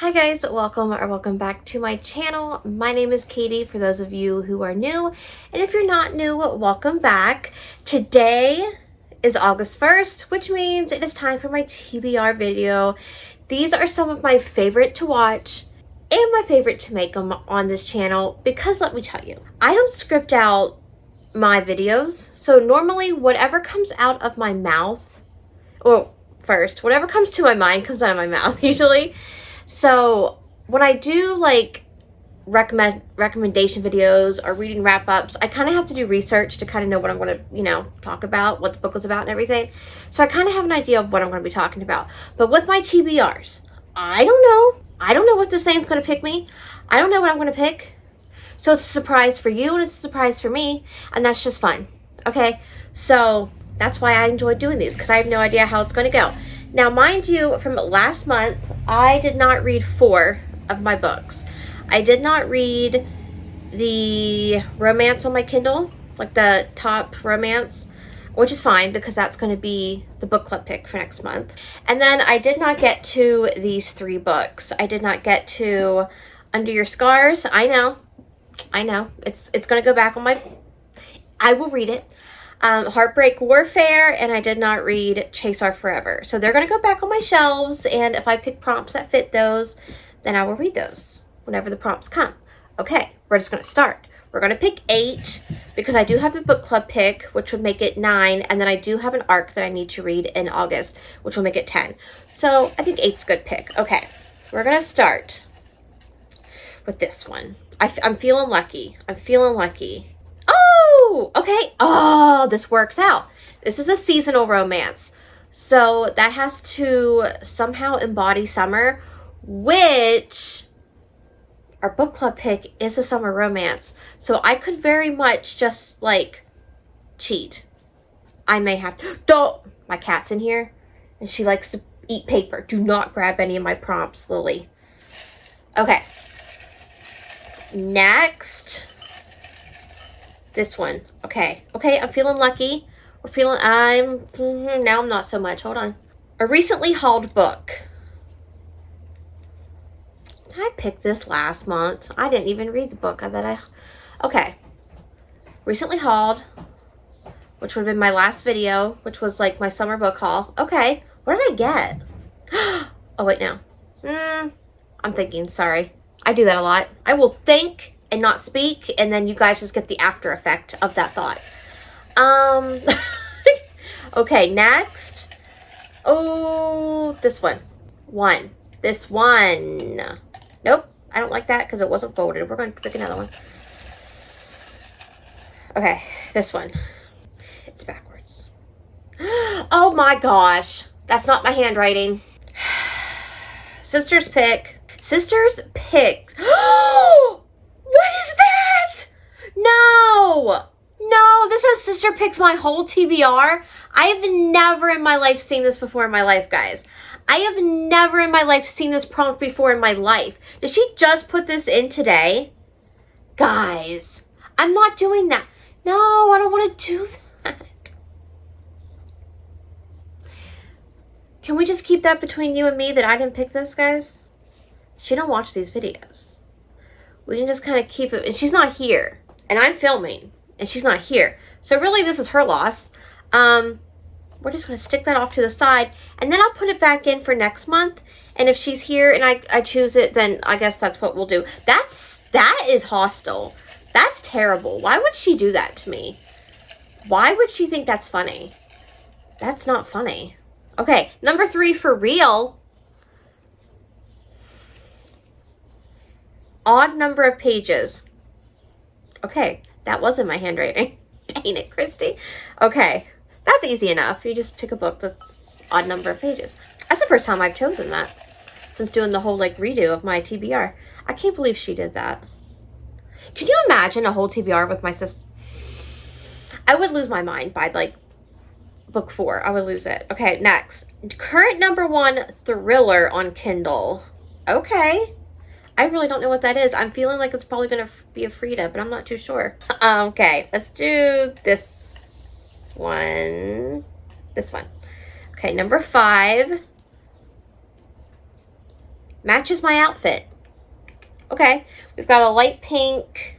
Hi guys, welcome back to my channel. My name is Katie for those of you who are new, and if you're not new, welcome back. Today is August 1st, which means it is time for my TBR video. These are some of my favorite to watch and my favorite to make them on this channel because let me tell you, I don't script out my videos, so normally whatever comes out of my mouth, or first, whatever comes to my mind comes out of my mouth usually. So when I do like recommendation videos or reading wrap-ups, I kind of have to do research to kind of know what I'm going to, talk about, what the book was about and everything. So I kind of have an idea of what I'm going to be talking about. But with my TBRs, I don't know. I don't know what this thing's going to pick me. I don't know what I'm going to pick. So it's a surprise for you and it's a surprise for me. And that's just fun. Okay? So that's why I enjoy doing these because I have no idea how it's going to go. Now, mind you, from last month, I did not read 4 of my books. I did not read the romance on my Kindle, like the top romance, which is fine because that's going to be the book club pick for next month. And then I did not get to these 3 books. I did not get to Under Your Scars. I know. It's going to go back on my... I will read it. Heartbreak Warfare, and I did not read Chase Our Forever. So they're going to go back on my shelves, and if I pick prompts that fit those, then I will read those whenever the prompts come. Okay, we're just going to start. We're going to pick 8, because I do have a book club pick, which would make it 9, and then I do have an arc that I need to read in August, which will make it 10. So I think 8's a good pick. Okay, we're going to start with this one. I'm feeling lucky. Oh, okay. Oh, this works out. This is a seasonal romance. So that has to somehow embody summer, which our book club pick is a summer romance. So I could very much just like cheat. I may have to. Don't. My cat's in here and she likes to eat paper. Do not grab any of my prompts, Lily. Okay. Next. This one. Okay, I'm feeling lucky. Now I'm not so much. Hold on. A recently hauled book. I picked this last month. I didn't even read the book. Okay. Recently hauled, which would have been my last video, which was like my summer book haul. Okay, what did I get? Oh, wait, no. I'm thinking, sorry. I do that a lot. I will think and not speak, and then you guys just get the after effect of that thought. Okay, next. Oh, this one. This one. Nope, I don't like that because it wasn't folded. We're going to pick another one. Okay, this one. It's backwards. Oh my gosh. That's not my handwriting. Sister's pick. What is that? No, this says Sister Picks my whole TBR. I have never in my life seen this before in my life, guys. I have never in my life seen this prompt before in my life. Did she just put this in today? Guys, I'm not doing that. No, I don't want to do that. Can we just keep that between you and me that I didn't pick this, guys? She don't watch these videos. We can just kind of keep it. And she's not here. And I'm filming. And she's not here. So really, this is her loss. We're just going to stick that off to the side. And then I'll put it back in for next month. And if she's here and I choose it, then I guess that's what we'll do. That is hostile. That's terrible. Why would she do that to me? Why would she think that's funny? That's not funny. Okay, number 3 for real. Odd number of pages. Okay, that wasn't my handwriting. Dang it, Christy. Okay, that's easy enough. You just pick a book that's odd number of pages. That's the first time I've chosen that since doing the whole like redo of my TBR. I can't believe she did that. Could you imagine a whole TBR with my sister? I would lose my mind by like book 4. I would lose it. Okay, next. Current number 1 thriller on Kindle. Okay. I really don't know what that is. I'm feeling like it's probably going to be a Frida, but I'm not too sure. Okay, let's do this one. Okay, number 5. Matches my outfit. Okay, we've got a light pink,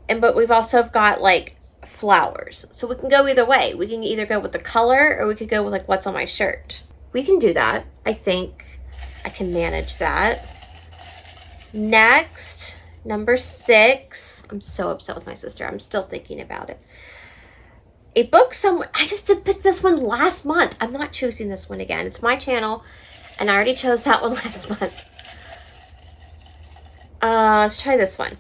but we've also got like flowers. So we can go either way. We can either go with the color or we could go with like what's on my shirt. We can do that. I think I can manage that. Next, number 6. I'm so upset with my sister. I'm still thinking about it. A book somewhere. I just did pick this one last month. I'm not choosing this one again. It's my channel, and I already chose that one last month. Let's try this one.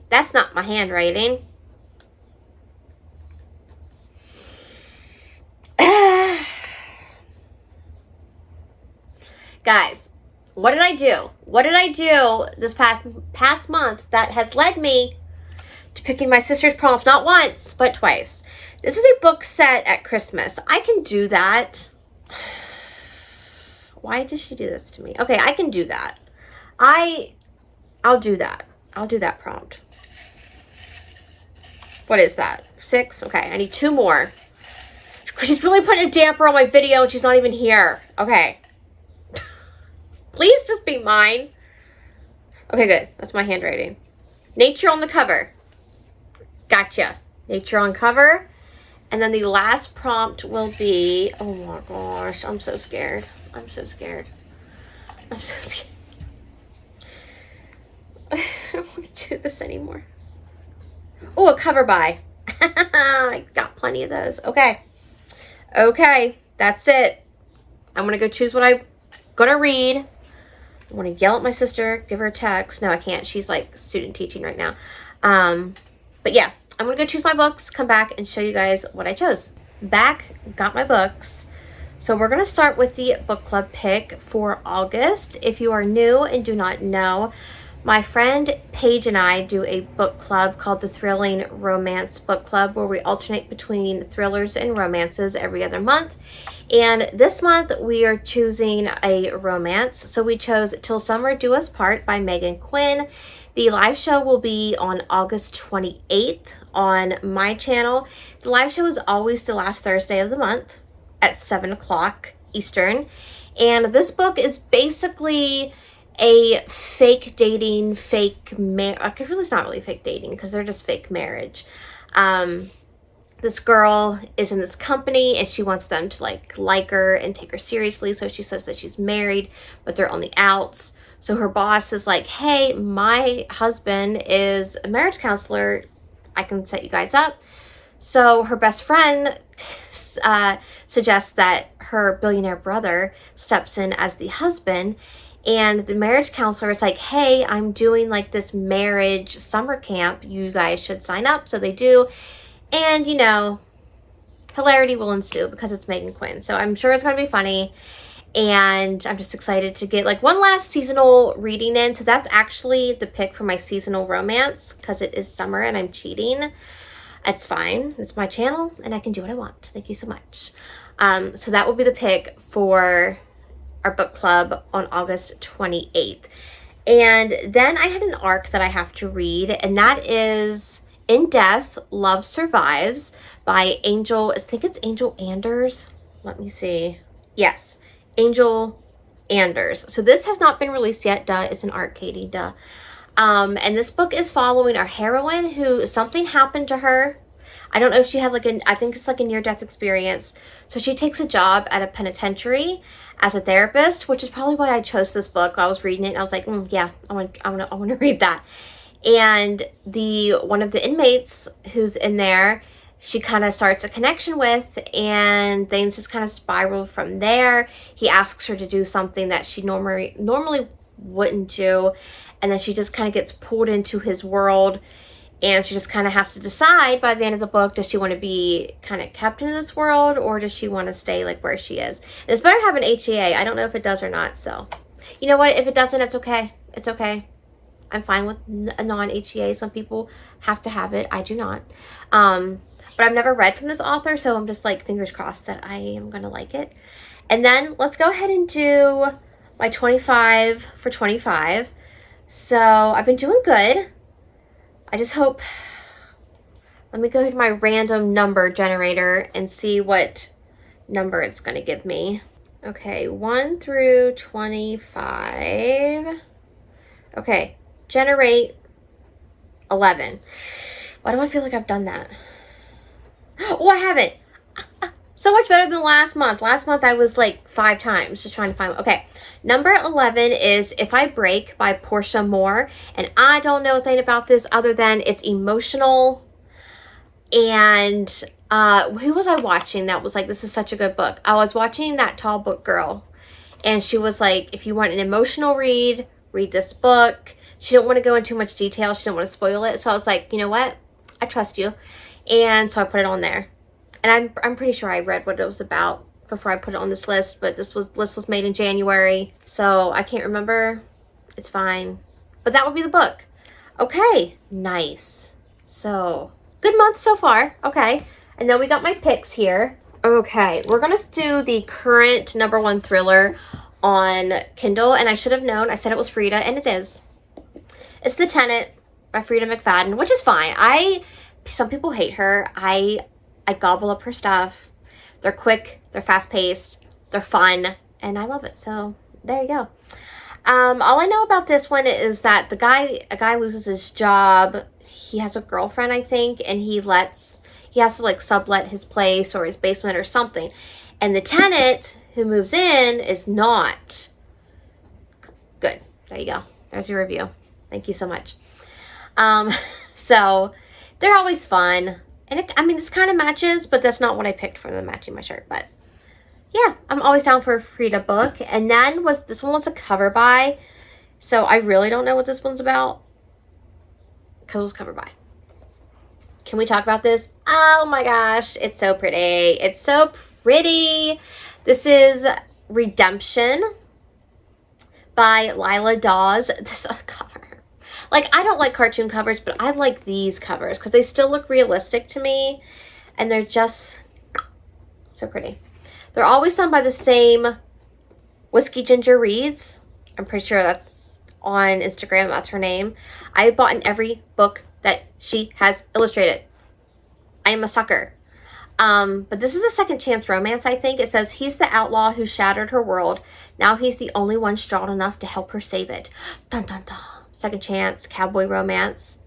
That's not my handwriting. Guys, what did I do? What did I do this past month that has led me to picking my sister's prompts not once, but twice? This is a book set at Christmas. I can do that. Why did she do this to me? Okay, I can do that. I'll do that. I'll do that prompt. What is that? 6? Okay, I need 2 more. She's really putting a damper on my video and she's not even here. Okay. Please just be mine. Okay, good. That's my handwriting. Nature on the cover. Gotcha. Nature on cover. And then the last prompt will be, oh my gosh, I'm so scared. I'm so scared. I'm so scared. I don't want to do this anymore. Oh, a cover by. I got plenty of those. Okay. Okay, that's it. I'm going to go choose what I'm going to read. I want to yell at my sister, give her a text. No, I can't. She's like student teaching right now. But yeah, I'm going to go choose my books, come back and show you guys what I chose. Back, got my books. So we're going to start with the book club pick for August. If you are new and do not know, my friend Paige and I do a book club called the Thrilling Romance Book Club, where we alternate between thrillers and romances every other month. And this month we are choosing a romance. So we chose Till Summer Do Us Part by Megan Quinn. The live show will be on August 28th on my channel. The live show is always the last Thursday of the month at 7 o'clock Eastern. And this book is basically a fake dating, fake marriage. Really, it's not really fake dating because they're just fake marriage. This girl is in this company and she wants them to like her and take her seriously. So she says that she's married, but they're on the outs. So her boss is like, hey, my husband is a marriage counselor. I can set you guys up. So her best friend suggests that her billionaire brother steps in as the husband. And the marriage counselor is like, hey, I'm doing like this marriage summer camp. You guys should sign up. So they do. And, you know, hilarity will ensue because it's Megan Quinn. So I'm sure it's going to be funny. And I'm just excited to get like one last seasonal reading in. So that's actually the pick for my seasonal romance because it is summer and I'm cheating. It's fine. It's my channel and I can do what I want. Thank you so much. So that will be the pick for our book club on August 28th. And then I had an arc that I have to read, and that is In Death, Love Survives by Angel, I think it's Angel Anders. Let me see. Yes, Angel Anders. So this has not been released yet. Duh, it's an arc, Katie, duh. And this book is following our heroine who something happened to her. I don't know if she had I think it's like a near-death experience. So she takes a job at a penitentiary as a therapist, which is probably why I chose this book. I was reading it and I was like, yeah, I want to read that. And one of the inmates who's in there, she kind of starts a connection with, and things just kind of spiral from there. He asks her to do something that she normally wouldn't do, and then she just kind of gets pulled into his world. And she just kind of has to decide by the end of the book, does she want to be kind of kept in this world or does she want to stay like where she is? And it's better to have an HEA. I don't know if it does or not. So, you know what? If it doesn't, it's okay. It's okay. I'm fine with a non-HEA. Some people have to have it. I do not. But I've never read from this author, so I'm just like fingers crossed that I am going to like it. And then let's go ahead and do my 25 for 25. So I've been doing good. I just hope, let me go to my random number generator and see what number it's going to give me. Okay, 1 through 25. Okay, generate 11. Why do I feel like I've done that? Oh, I haven't. So much better than last month. Last month I was like 5 times just trying to find. Okay, number 11 is If I Break by Portia Moore. And I don't know a thing about this other than it's emotional. And who was I watching that was like, this is such a good book? I was watching That Tall Book Girl. And she was like, if you want an emotional read, read this book. She didn't want to go into too much detail. She didn't want to spoil it. So I was like, you know what? I trust you. And so I put it on there. And I'm pretty sure I read what it was about before I put it on this list. But this list was made in January. So I can't remember. It's fine. But that would be the book. Okay. Nice. So good month so far. Okay. And then we got my picks here. Okay. We're going to do the current #1 thriller on Kindle. And I should have known. I said it was Frida. And it is. It's The Tenant by Frida McFadden, which is fine. Some people hate her. I gobble up her stuff. They're quick, they're fast-paced, they're fun, and I love it. So there you go. All I know about this one is that a guy loses his job. He has a girlfriend, I think, and he has to like sublet his place or his basement or something. And the tenant who moves in is not good. There you go. There's your review. Thank you so much. So they're always fun. And this kind of matches, but that's not what I picked for the matching my shirt. But yeah, I'm always down for a Frida book. And then this one was a cover by. So I really don't know what this one's about. Because it was cover by. Can we talk about this? Oh my gosh, it's so pretty. It's so pretty. This is Redemption by Lila Dawes. This is a cover. Like, I don't like cartoon covers, but I like these covers because they still look realistic to me. And they're just so pretty. They're always done by the same Whiskey Ginger Reads. I'm pretty sure that's on Instagram. That's her name. I bought in every book that she has illustrated. I am a sucker. But this is a second chance romance, I think. It says, he's the outlaw who shattered her world. Now he's the only one strong enough to help her save it. Dun, dun, dun. Second chance, cowboy romance.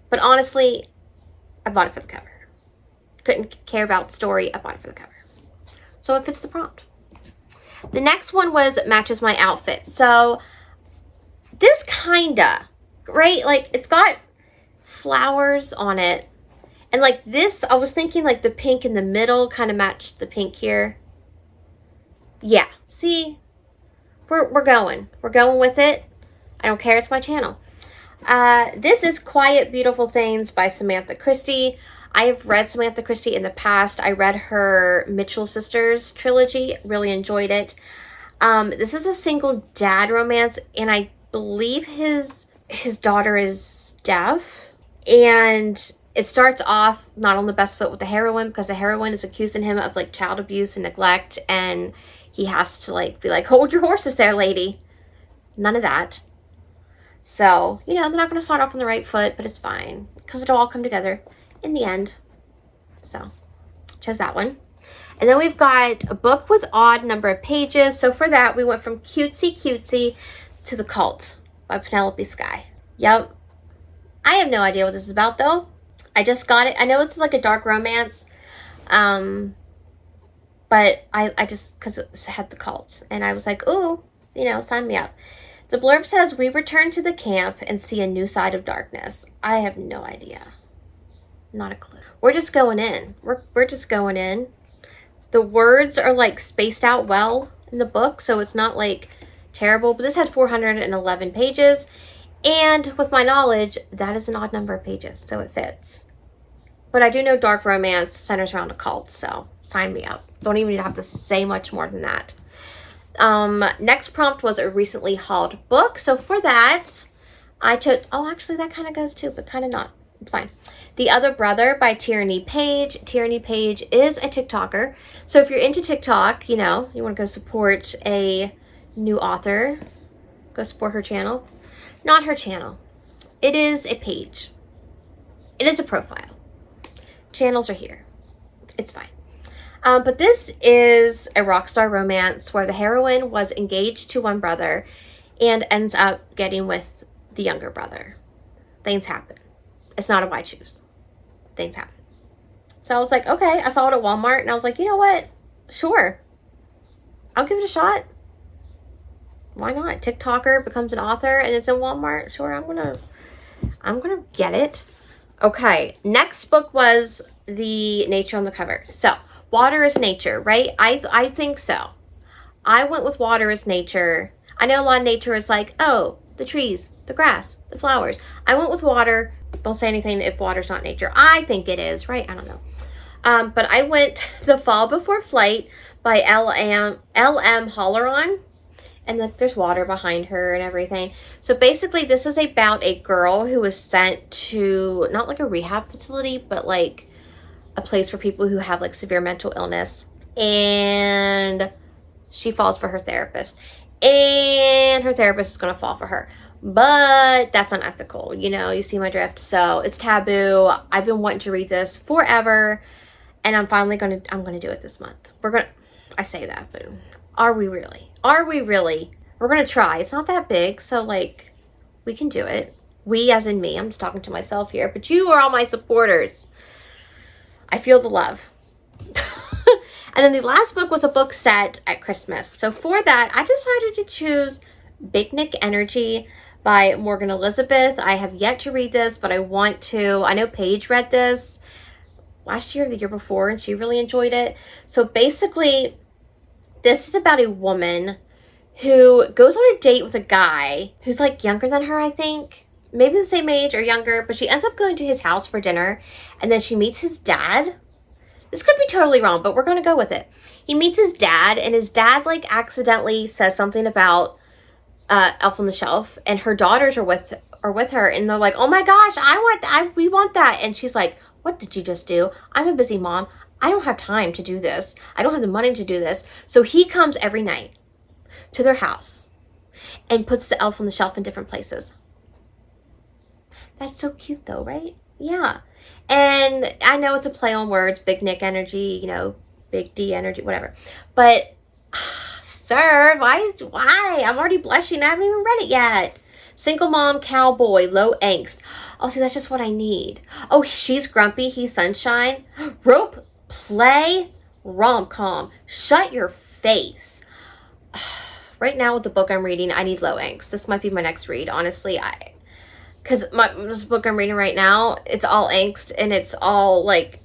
But honestly, I bought it for the cover. Couldn't care about the story. I bought it for the cover. So it fits the prompt. The next one was Matches My Outfit. So this kinda, right? Like, it's got flowers on it. And like this, I was thinking like the pink in the middle kind of matched the pink here. Yeah, see? We're going. We're going with it. I don't care. It's my channel. This is Quiet Beautiful Things by Samantha Christie. I have read Samantha Christie in the past. I read her Mitchell Sisters trilogy. Really enjoyed it. This is a single dad romance, and I believe his daughter is deaf. And it starts off not on the best foot with the heroine, because the heroine is accusing him of like child abuse and neglect, and he has to like be like, hold your horses there, lady. None of that. So, they're not going to start off on the right foot, but it's fine because it'll all come together in the end. So, chose that one. And then we've got a book with odd number of pages. So for that, we went from Cutesy to The Cult by Penelope Sky. Yep. I have no idea what this is about, though. I just got it. I know it's like a dark romance. But I just, because it had The Cult. And I was like, ooh, sign me up. The blurb says, we return to the camp and see a new side of darkness. I have no idea. Not a clue. We're just going in. We're just going in. The words are like spaced out well in the book, so it's not like terrible. But this had 411 pages. And with my knowledge, that is an odd number of pages, so it fits. But I do know dark romance centers around a cult, so sign me up. Don't even have to say much more than that. Next prompt was a recently hauled book. So for that, I chose, oh, actually that kind of goes too, but kind of not. It's fine. The Other Brother by Tierney Paige. Tierney Paige is a TikToker. So if you're into TikTok, you want to go support a new author, go support her channel. Not her channel. It is a page. It is a profile. Channels are here. It's fine. But this is a rock star romance where the heroine was engaged to one brother and ends up getting with the younger brother. Things happen. It's not a why choose. Things happen. So I was like, okay. I saw it at Walmart and I was like, you know what? Sure. I'll give it a shot. Why not? TikToker becomes an author and it's in Walmart. Sure, I'm gonna get it. Okay, next book was the nature on the cover. So, water is nature, right? I think so. I went with water is nature. I know a lot of nature is like, oh, the trees, the grass, the flowers. I went with water. Don't say anything if water's not nature. I think it is, right? I don't know. But I went The Fall Before Flight by L.M. Holleron. And there's water behind her and everything. So basically, this is about a girl who was sent to, not like a rehab facility, but like a place for people who have like severe mental illness. And she falls for her therapist. And her therapist is going to fall for her. But that's unethical. You know, you see my drift. So it's taboo. I've been wanting to read this forever. And I'm finally going to do it this month. I say that, but are we really? Are we really? We're going to try. It's not that big, so, like, we can do it. We, as in me. I'm just talking to myself here, but you are all my supporters. I feel the love. And then the last book was a book set at Christmas. So for that, I decided to choose Big Nick Energy by Morgan Elizabeth. I have yet to read this, but I want to. I know Paige read this last year or the year before, and she really enjoyed it. So basically, this is about a woman who goes on a date with a guy who's like younger than her, I think. Maybe the same age or younger, but she ends up going to his house for dinner, and then she meets his dad. This could be totally wrong, but we're going to go with it. He meets his dad, and his dad like accidentally says something about Elf on the Shelf, and her daughters are with her, and they're like, "Oh my gosh, we want that." And she's like, "What did you just do? I'm a busy mom. I don't have time to do this. I don't have the money to do this." So he comes every night to their house and puts the Elf on the Shelf in different places. That's so cute though, right? Yeah. And I know it's a play on words, Big Nick Energy, you know, Big D Energy, whatever. But, sir, why? I'm already blushing. I haven't even read it yet. Single mom, cowboy, low angst. Oh, see, that's just what I need. Oh, she's grumpy, he's sunshine. Rope, play, rom-com. Shut your face. Right now with the book I'm reading, I need low angst. This might be my next read, honestly. Because this book I'm reading right now, it's all angst and it's all like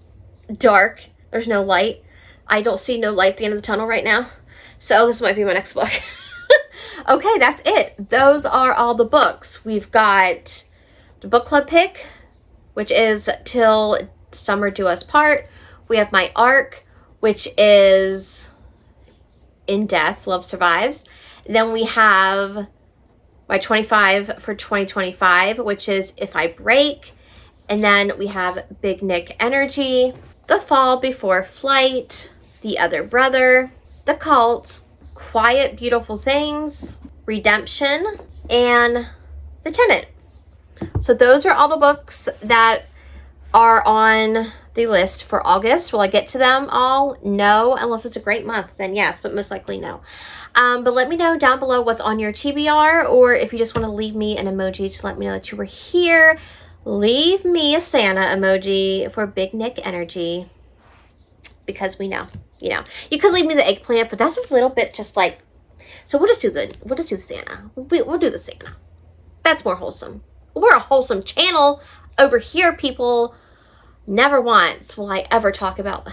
dark. There's no light. I don't see no light at the end of the tunnel right now. So this might be my next book. Okay, that's it. Those are all the books. We've got the book club pick, which is Till Summer Do Us Part. We have my arc, which is In Death, Love Survives. Then we have my 25 for 2025, which is If I Break. And then we have Big Nick Energy, The Fall Before Flight, The Other Brother, The Cult, Quiet Beautiful Things, Redemption, and The Tenant. So those are all the books that are on the list for August. Will I get to them all? No, unless it's a great month, then yes, but most likely no. But let me know down below what's on your TBR, or if you just want to leave me an emoji to let me know that you were here, leave me a Santa emoji for Big Nick Energy, because we know, you know. You could leave me the eggplant, but that's a little bit just like, so we'll just do the Santa. We'll do the Santa. That's more wholesome. We're a wholesome channel over here, people. Never once will I ever talk about...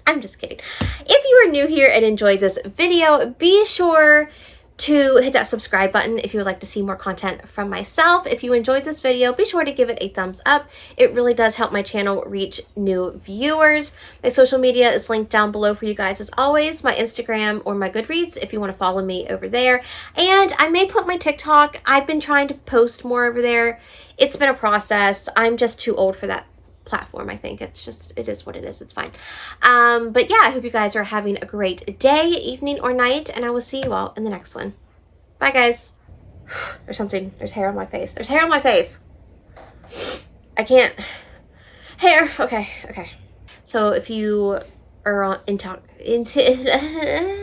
I'm just kidding. If you are new here and enjoyed this video, be sure to hit that subscribe button if you would like to see more content from myself. If you enjoyed this video, be sure to give it a thumbs up. It really does help my channel reach new viewers. My social media is linked down below for you guys as always. My Instagram or my Goodreads if you want to follow me over there. And I may put my TikTok. I've been trying to post more over there. It's been a process. I'm just too old for that platform. I think it is what it is. It's fine. But yeah, I hope you guys are having a great day, evening, or night, and I will see you all in the next one. Bye, guys. There's hair on my face. There's hair on my face. I can't. Hair. Okay. So if you into